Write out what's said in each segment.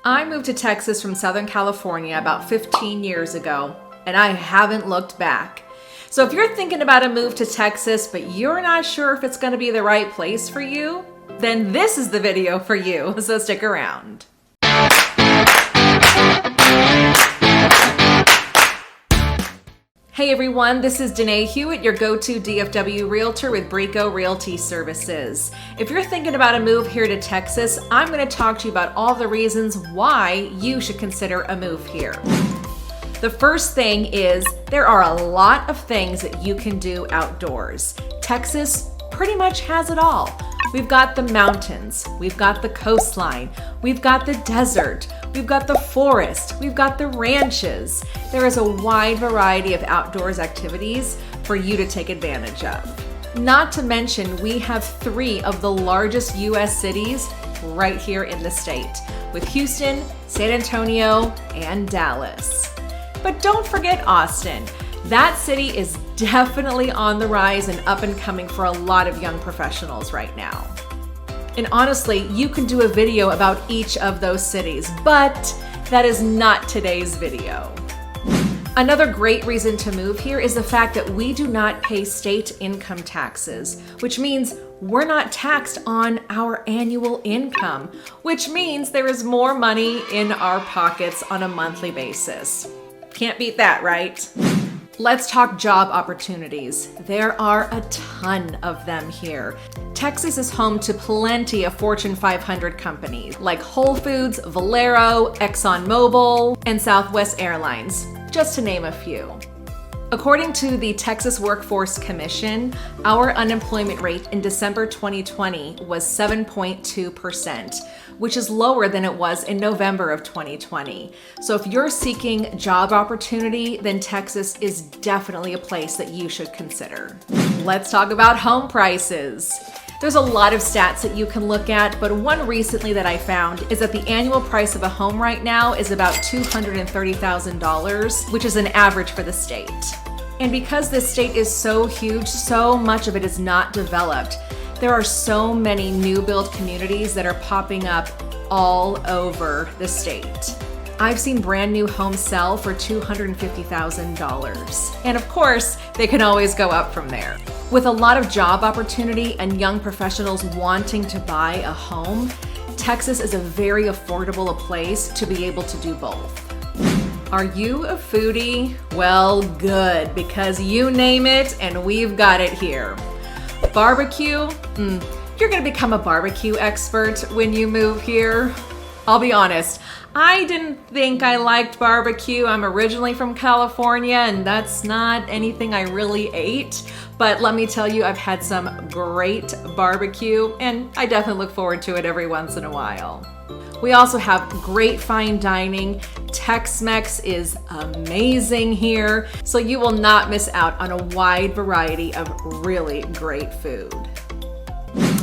I moved to Texas from Southern California about 15 years ago, and I haven't looked back. So if you're thinking about a move to Texas, but you're not sure if it's going to be the right place for you, then this is the video for you, so stick around. Hey everyone, this is Danae Hewitt, your go-to DFW realtor with Brico Realty Services. If you're thinking about a move here to Texas, I'm going to talk to you about all the reasons why you should consider a move here. The first thing is there are a lot of things that you can do outdoors. Texas pretty much has it all. We've got the mountains, we've got the coastline, we've got the desert, we've got the forest, we've got the ranches. There is a wide variety of outdoors activities for you to take advantage of. Not to mention, we have 3 of the largest US cities right here in the state, with Houston, San Antonio, and Dallas. But don't forget Austin. That city is definitely on the rise and up and coming for a lot of young professionals right now. And honestly, you can do a video about each of those cities, but that is not today's video. Another great reason to move here is the fact that we do not pay state income taxes, which means we're not taxed on our annual income, which means there is more money in our pockets on a monthly basis. Can't beat that, right? Let's talk job opportunities. There are a ton of them here. Texas is home to plenty of Fortune 500 companies like Whole Foods, Valero, ExxonMobil, and Southwest Airlines, just to name a few. According to the Texas Workforce Commission, our unemployment rate in December 2020 was 7.2%, which is lower than it was in November of 2020. So if you're seeking job opportunity, then Texas is definitely a place that you should consider. Let's talk about home prices. There's a lot of stats that you can look at, but one recently that I found is that the annual price of a home right now is about $230,000, which is an average for the state. And because this state is so huge, so much of it is not developed. There are so many new build communities that are popping up all over the state. I've seen brand new homes sell for $250,000. And of course, they can always go up from there. With a lot of job opportunity and young professionals wanting to buy a home, Texas is a very affordable place to be able to do both. Are you a foodie? Well, good, because you name it and we've got it here. Barbecue? You're gonna become a barbecue expert when you move here. I'll be honest, I didn't think I liked barbecue. I'm originally from California and that's not anything I really ate. But let me tell you, I've had some great barbecue and I definitely look forward to it every once in a while. We also have great fine dining. Tex-Mex is amazing here, so you will not miss out on a wide variety of really great food.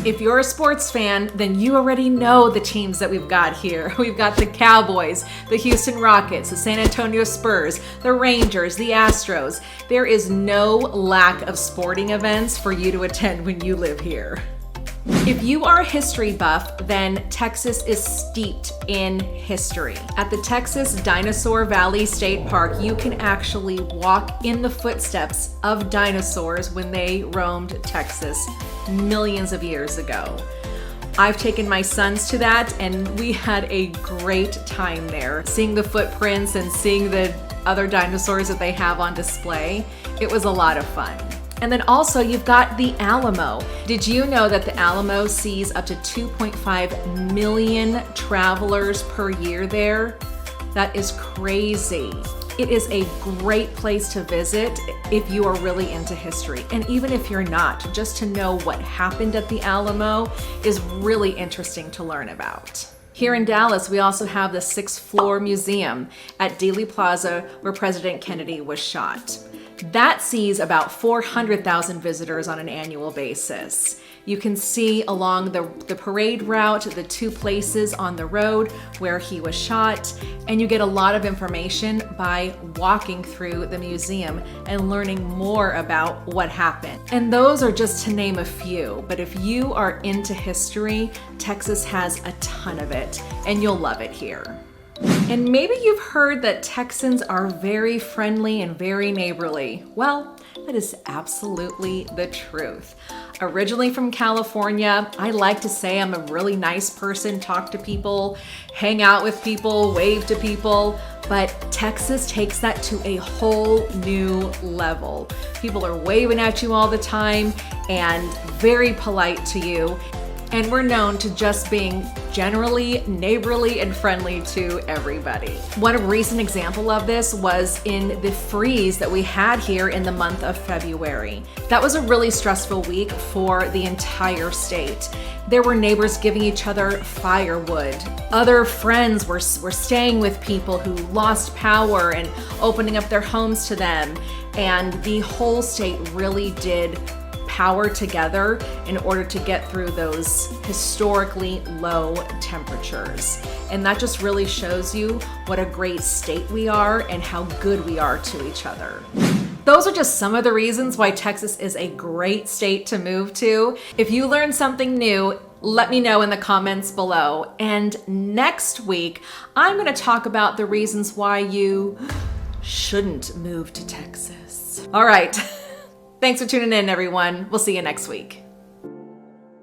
If you're a sports fan, then you already know the teams that we've got here. We've got the Cowboys, the Houston Rockets, the San Antonio Spurs, the Rangers, the Astros. There is no lack of sporting events for you to attend when you live here. If you are a history buff, then Texas is steeped in history. At the Texas Dinosaur Valley State Park, you can actually walk in the footsteps of dinosaurs when they roamed Texas millions of years ago. I've taken my sons to that and we had a great time there, seeing the footprints and seeing the other dinosaurs that they have on display. It was a lot of fun. And then also you've got the Alamo. Did you know that the Alamo sees up to 2.5 million travelers per year there? That is crazy. It is a great place to visit if you are really into history. And even if you're not, just to know what happened at the Alamo is really interesting to learn about. Here in Dallas, we also have the 6th Floor Museum at Dealey Plaza, where President Kennedy was shot. That sees about 400,000 visitors on an annual basis. You can see along the parade route the 2 places on the road where he was shot, and you get a lot of information by walking through the museum and learning more about what happened. And those are just to name a few, but if you are into history, Texas has a ton of it, and you'll love it here. And maybe you've heard that Texans are very friendly and very neighborly. Well, that is absolutely the truth. Originally from California, I like to say I'm a really nice person, talk to people, hang out with people, wave to people, but Texas takes that to a whole new level. People are waving at you all the time and very polite to you. And we're known to just being generally neighborly and friendly to everybody. One recent example of this was in the freeze that we had here in the month of February. That was a really stressful week for the entire state. There were neighbors giving each other firewood. Other friends were staying with people who lost power and opening up their homes to them. And the whole state really did power together in order to get through those historically low temperatures. And that just really shows you what a great state we are and how good we are to each other. Those are just some of the reasons why Texas is a great state to move to. If you learned something new, let me know in the comments below. And next week, I'm going to talk about the reasons why you shouldn't move to Texas. All right. Thanks for tuning in, everyone. We'll see you next week.